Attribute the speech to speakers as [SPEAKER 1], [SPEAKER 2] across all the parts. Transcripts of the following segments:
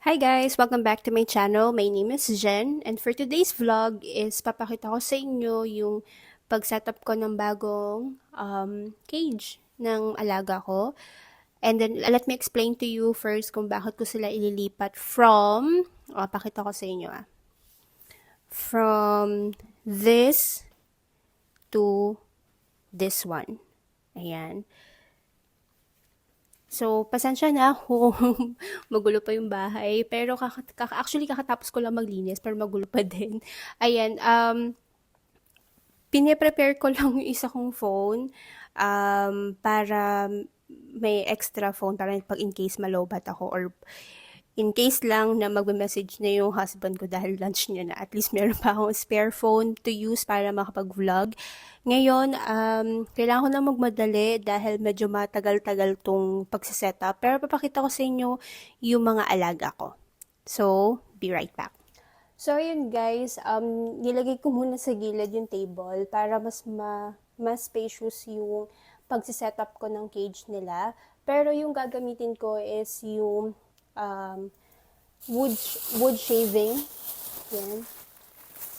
[SPEAKER 1] Hi guys! Welcome back to my channel. My name is Jen and for today's vlog is papakita ko sa inyo yung pag-setup ko ng bagong cage ng alaga ko. And then let me explain to you first kung bakit ko sila ililipat pakita ko sa inyo from this to this one. Ayan. So, pasensya na kung magulo pa yung bahay. Pero actually, kakatapos ko lang maglinis, pero magulo pa din. Ayan, pine-prepare ko lang yung isa kong phone para may extra phone para pag in case malobat ako or in case lang na magme-message na yung husband ko dahil lunch niya na, at least meron pa akong spare phone to use para makapag-vlog. Ngayon, kailangan ko na magmadali dahil medyo matagal-tagal tong pagsisetup. Pero papakita ko sa inyo yung mga alaga ko. So, be right back. So, yun guys, nilagay ko muna sa gilid yung table para mas spacious yung pagsisetup ko ng cage nila. Pero yung gagamitin ko is yung wood shaving. Yan.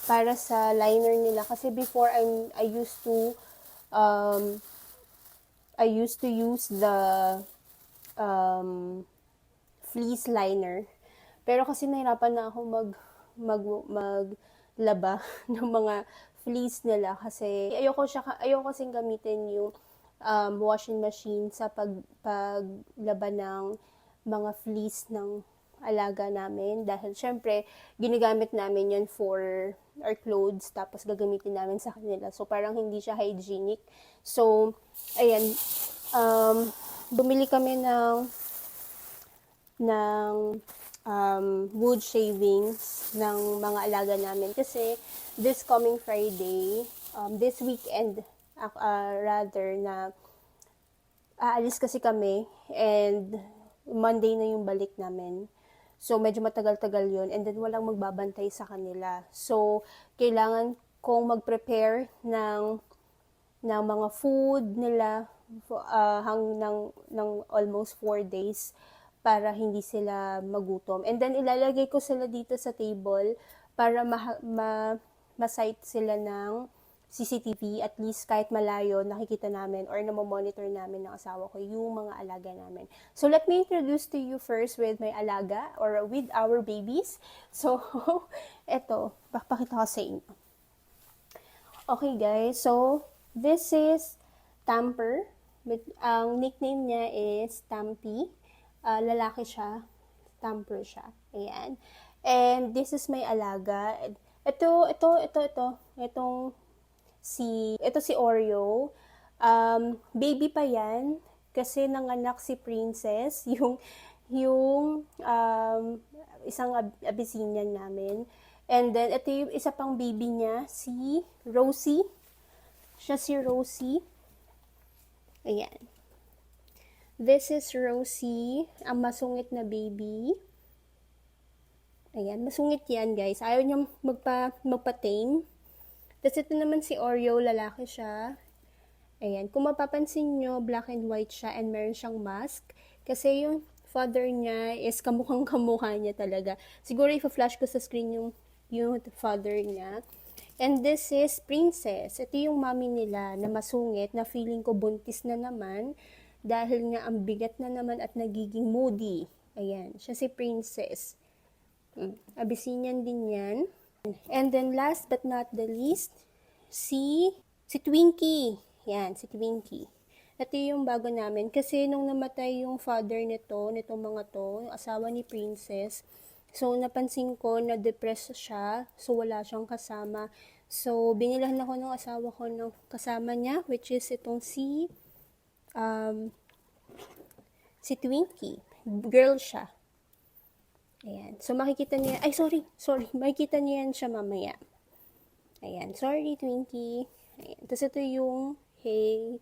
[SPEAKER 1] Para sa liner nila. Kasi before, I used to use the fleece liner. Pero kasi nahirapan na ako maglaba ng mga fleece nila kasi ayoko kasing gamitin yung washing machine sa paglaba ng mga fleece ng alaga namin dahil syempre ginagamit namin yun for our clothes tapos gagamitin namin sa kanila, so parang hindi siya hygienic. So ayan, bumili kami ng wood shavings ng mga alaga namin kasi this coming Friday, this weekend rather, na aalis kasi kami and Monday na yung balik namin. So, medyo matagal-tagal yun. And then, walang magbabantay sa kanila. So, kailangan kong mag-prepare ng mga food nila ng almost 4 days para hindi sila magutom. And then, ilalagay ko sila dito sa table para ma-sight sila ng CCTV, at least kahit malayo, nakikita namin or namomonitor namin ng asawa ko yung mga alaga namin. So, let me introduce to you first with my alaga or with our babies. So, eto, pakita ko sa inyo. Okay guys, so, this is Tamper. Ang nickname niya is Tampy. Lalaki siya, Tamper siya. Ayan. And this is my alaga. Itong si Oreo. Baby pa yan kasi nanganak si Princess, yung isang Abyssinian namin. And then ito yung isa pang baby niya, si Rosie. Siya si Rosie. Ayan. This is Rosie, ang masungit na baby. Ayan, masungit yan guys. Ayaw niya magpa-tame. Tapos ito naman si Oreo, lalaki siya. Ayan, kung mapapansin nyo, black and white siya and meron siyang mask. Kasi yung father niya is kamukhang-kamukha niya talaga. Siguro i-flash ko sa screen yung father niya. And this is Princess. Ito yung mommy nila na masungit, na feeling ko buntis na naman dahil nga ang bigat na naman at nagiging moody. Ayan, siya si Princess. Abyssinian din yan. And then last but not the least, si Twinkie. Yan, si Twinkie. Ito yung bago namin kasi nung namatay yung father nitong mga to, yung asawa ni Princess, so napansin ko na depressed siya, so wala siyang kasama. So binilahan ako ng asawa ko ng kasama niya, which is itong si Twinkie. Girl siya. Ayan. So, makikita niya, sorry. Makikita niya yan siya mamaya. Ayan. Sorry, Twinkie. Ayan. Tapos, ito yung hay.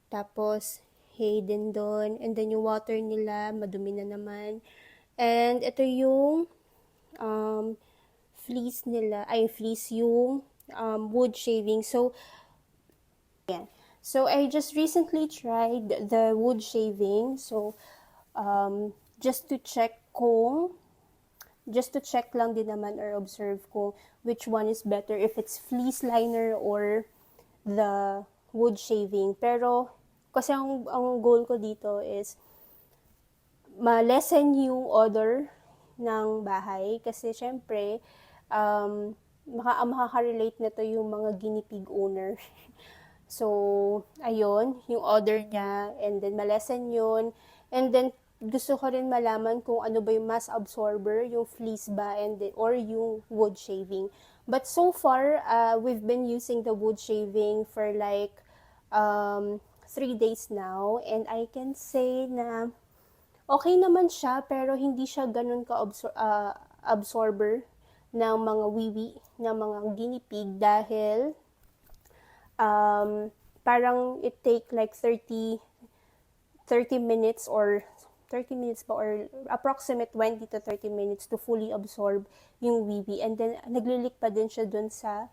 [SPEAKER 1] Tapos, hay din doon. And then, yung water nila, madumi na naman. And, ito yung fleece nila. Fleece yung wood shaving. So, ayan. So, I just recently tried the wood shaving. So, just to check kung just to check lang din naman or observe kung which one is better, if it's fleece liner or the wood shaving. Pero kasi ang goal ko dito is ma-lessen yung odor ng bahay kasi syempre makaka-relate na to yung mga guinea pig owner. So, ayun, yung odor niya, and then ma-lessen yun. And then, gusto ko rin malaman kung ano ba yung mass absorber, yung fleece ba, and then, or yung wood shaving. But so far, we've been using the wood shaving for like 3 days now, and I can say na okay naman siya, pero hindi siya ganun ka-absorber ng mga wiwi, ng mga guinea pig dahil parang it take like 30 minutes or 30 minutes pa or approximate 20 to 30 minutes to fully absorb yung wiwi. And then, naglilik pa din siya dun sa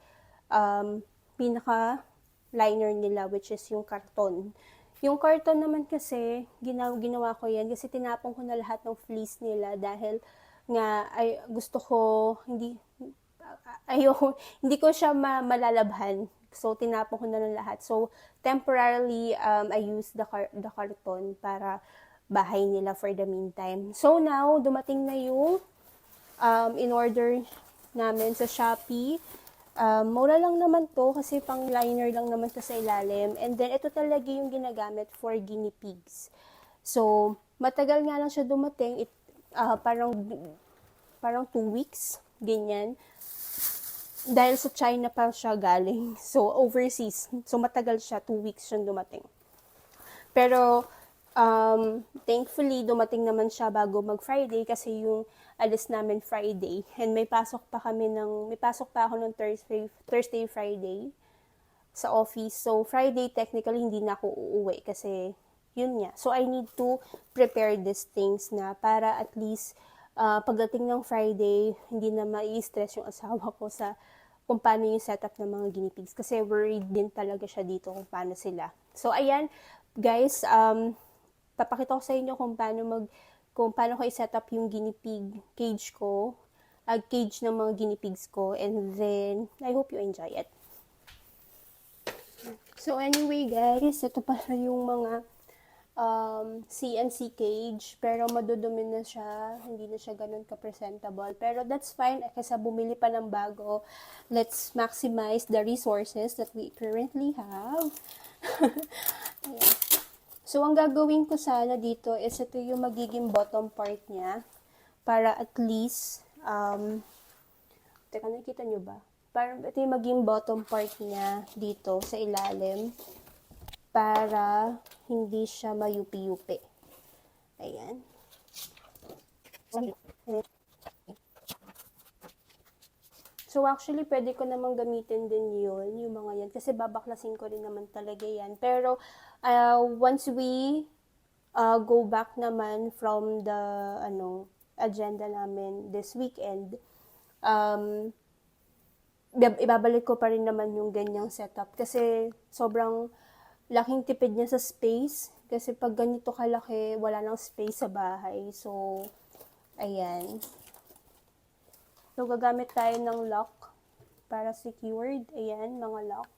[SPEAKER 1] pinaka-liner nila, which is yung karton. Yung karton naman kasi, ginawa ko yan kasi tinapon ko na lahat ng fleece nila dahil nga gusto ko, hindi ko siya malalabhan. So, tinapon ko na ng lahat. So, temporarily, I use the karton para bahay nila for the meantime. So, now, dumating na yung in-order namin sa Shopee. Mura lang naman to kasi pang liner lang naman to sa ilalim. And then, ito talaga yung ginagamit for guinea pigs. So, matagal nga lang siya dumating. Parang 2 weeks, ganyan. Dahil sa China pa siya galing. So, overseas. So, matagal siya. 2 weeks siyang dumating. Pero, thankfully, dumating naman siya bago mag-Friday kasi yung alis namin Friday. And may pasok pa ako ng Thursday, Friday sa office. So, Friday, technically, hindi na ako uuwi kasi yun nga. So, I need to prepare these things na para at least pagdating ng Friday, hindi na mai-stress yung asawa ko sa kung paano yung setup ng mga guinea pigs. Kasi worried din talaga siya dito kung paano sila. So, ayan, guys, papakita ko sa inyo kung paano ko i-set up yung guinea pig cage ko, cage ng mga guinea pigs ko, and then, I hope you enjoy it. So, anyway, guys, ito pala yung mga CNC cage, pero madudumi na siya, hindi na siya ganun ka-presentable, pero that's fine, kasi bumili pa ng bago. Let's maximize the resources that we currently have. Ayan. So, ang gagawin ko sana dito is ito yung magiging bottom part niya, para at least, teka, nakita nyo ba? Para ito yung maging bottom part niya dito sa ilalim, para hindi siya mayupi-yupi. Ayan. So, actually, pwede ko namang gamitin din yun, yung mga yan. Kasi babaklasin ko rin naman talaga yan. Pero, once we go back naman from the agenda namin this weekend, ibabalik ko pa rin naman yung ganyang setup. Kasi, sobrang laking tipid niya sa space. Kasi pag ganito kalaki, wala nang space sa bahay. So, ayan. So, gagamit tayo ng lock para secured. Ayan, mga lock.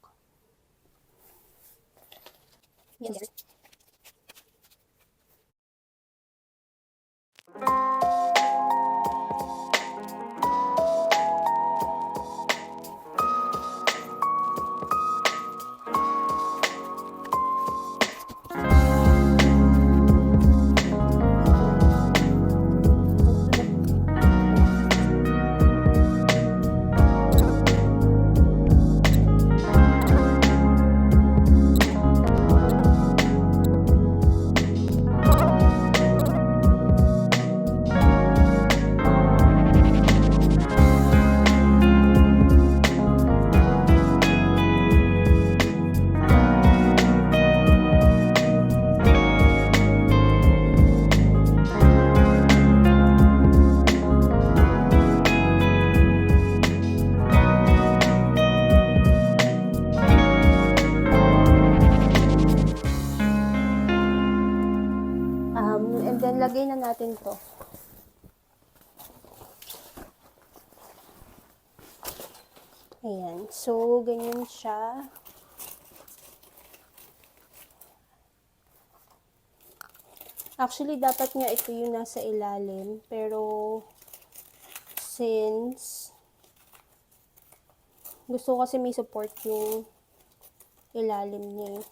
[SPEAKER 1] Yes. Ayan. So, ganyan siya. Actually, dapat nga ito yung nasa ilalim. Pero, since gusto ko kasi may support yung ilalim niya eh.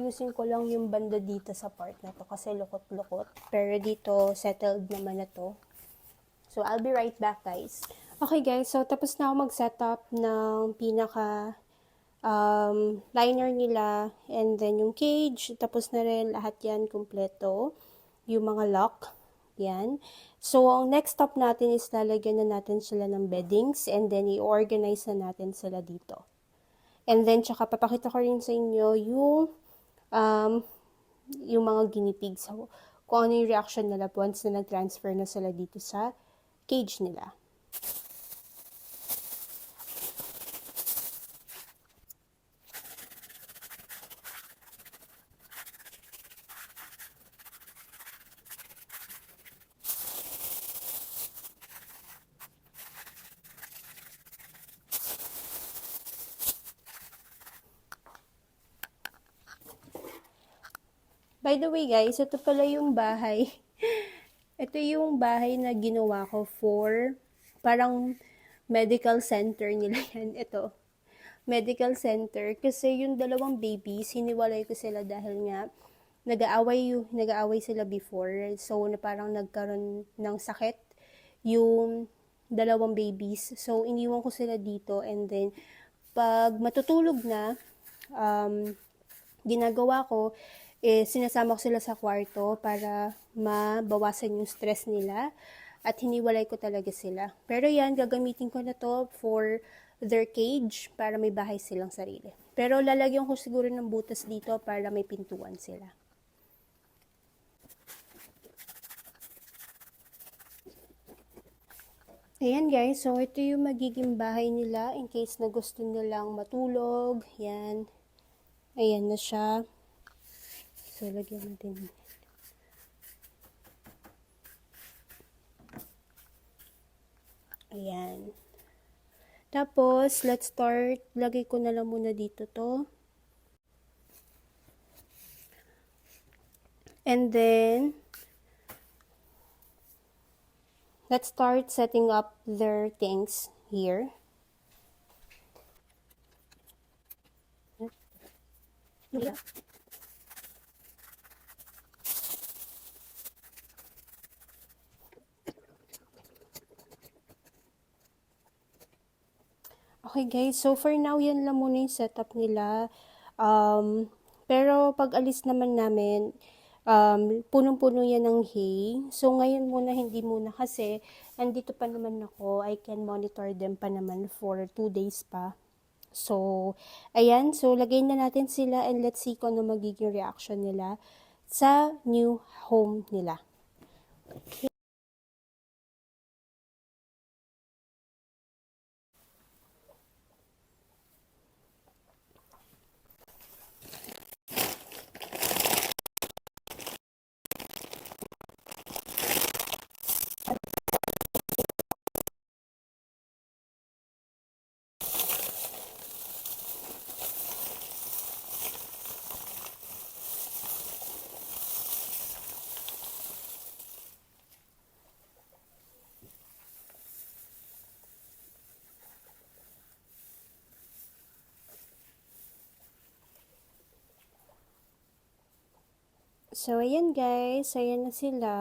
[SPEAKER 1] Using ko lang yung banda dito sa part na to kasi lukot-lukot. Pero dito, settled naman na to. So, I'll be right back, guys. Okay, guys. So, tapos na ako mag-setup ng pinaka liner nila. And then, yung cage. Tapos na rin lahat yan, kumpleto. Yung mga lock. Yan. So, ang next step natin is lalagyan na natin sila ng beddings. And then, i-organize na natin sila dito. And then, tsaka papakita ko rin sa inyo yung mga guinea pigs. So, kung ano yung reaction nila once na nag-transfer na sila dito sa cage nila. By the way guys, ito pala yung bahay. Ito yung bahay na ginawa ko for parang medical center nila yan. Ito, medical center. Kasi yung dalawang babies, hiniwalay ko sila dahil nga nag-aaway sila before. So, na parang nagkaroon ng sakit yung dalawang babies. So, iniwan ko sila dito and then pag matutulog na, ginagawa ko, sinasama ko sila sa kwarto para mabawasan yung stress nila at hiniwalay ko talaga sila. Pero yan, gagamitin ko na to for their cage para may bahay silang sarili. Pero lalagyan ko siguro ng butas dito para may pintuan sila. Ayan guys, so ito yung magiging bahay nila in case na gusto nilang matulog. Yan. Ayan na siya. So, lagyan natin. Ayan. Tapos, let's start. Lagay ko na lang muna dito to. And then, let's start setting up their things here. Yeah. Okay guys, so for now, yan lang muna yung setup nila. Pero pag alis naman namin, punong-puno yan ng hay. So ngayon muna, hindi muna kasi andito pa naman ako. I can monitor them pa naman for 2 days pa. So, ayan. So, lagay na natin sila and let's see kung ano magiging reaction nila sa new home nila. So, ayan guys. Ayan na sila.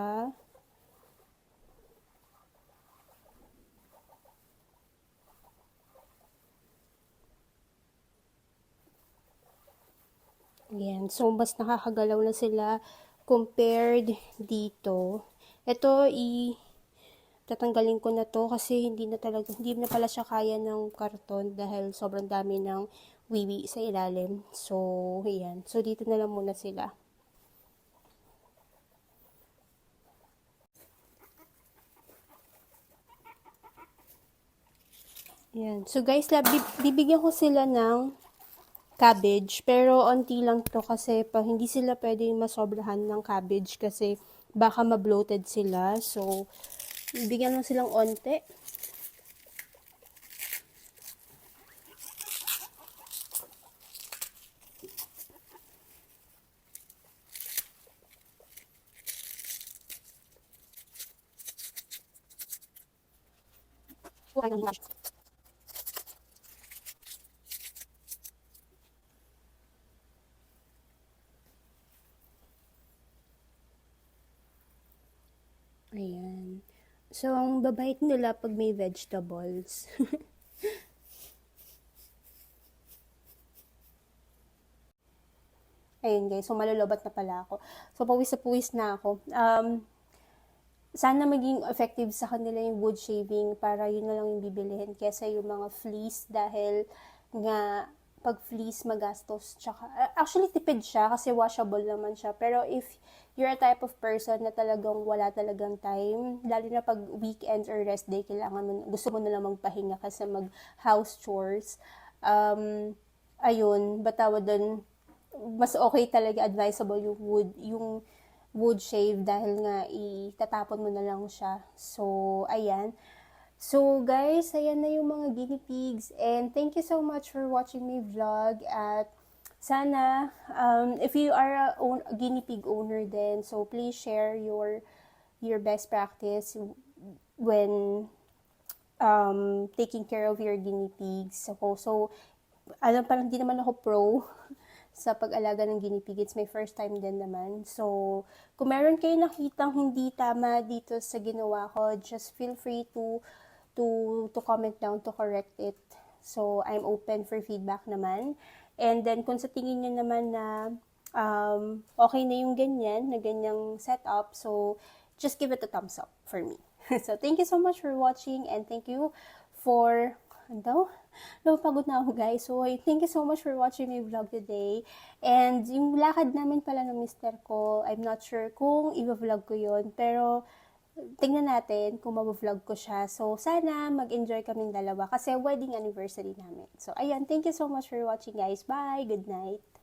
[SPEAKER 1] Ayan. So, mas nakakagalaw na sila compared dito. Ito, tatanggalin ko na to kasi hindi na pala siya kaya ng karton dahil sobrang dami ng wiwi sa ilalim. So, ayan. So, dito na lang muna sila. Ayan. So, guys, bibigyan ko sila ng cabbage. Pero onti lang to kasi pa hindi sila pwedeng masobrahan ng cabbage kasi baka ma-bloated sila. So, bigyan lang silang onti. Ayan. So, ang babait nila pag may vegetables. Ayun guys, so malulubat na pala ako. So, pawis na pawis na ako. Sana maging effective sa kanila yung wood shaving para yun na lang yung bibilihin kesa yung mga fleece dahil nga pag fleece magastos tsaka actually tipid siya kasi washable naman siya pero if you're a type of person na talagang wala talagang time lalo na pag weekends or rest day kailangan mo gusto mo na lang magpahinga kasi mag house chores ayun batawa dun mas okay talaga advisable yung wood shave dahil nga itatapon mo na lang siya. So, ayan. So, guys, ayan na yung mga guinea pigs. And thank you so much for watching my vlog. At sana, if you are a guinea pig owner then, so please share your best practice when taking care of your guinea pigs. So alam parang di naman ako pro sa pag-alaga ng guinea pig. It's my first time din naman. So, kung meron kayo nakitang hindi tama dito sa ginawa ko, just feel free to comment down to correct it. So, I'm open for feedback naman. And then, kung sa tingin nyo naman na okay na yung ganyan, na ganyang setup, so, just give it a thumbs up for me. So, thank you so much for watching and thank you for napapagod na ako guys. So, thank you so much for watching my vlog today. And yung lakad namin pala ng mister ko, I'm not sure kung i-vlog ko yon pero tingnan natin kung ma-vlog ko siya. So, sana mag-enjoy kaming dalawa kasi wedding anniversary namin. So, ayan, thank you so much for watching guys. Bye! Good night!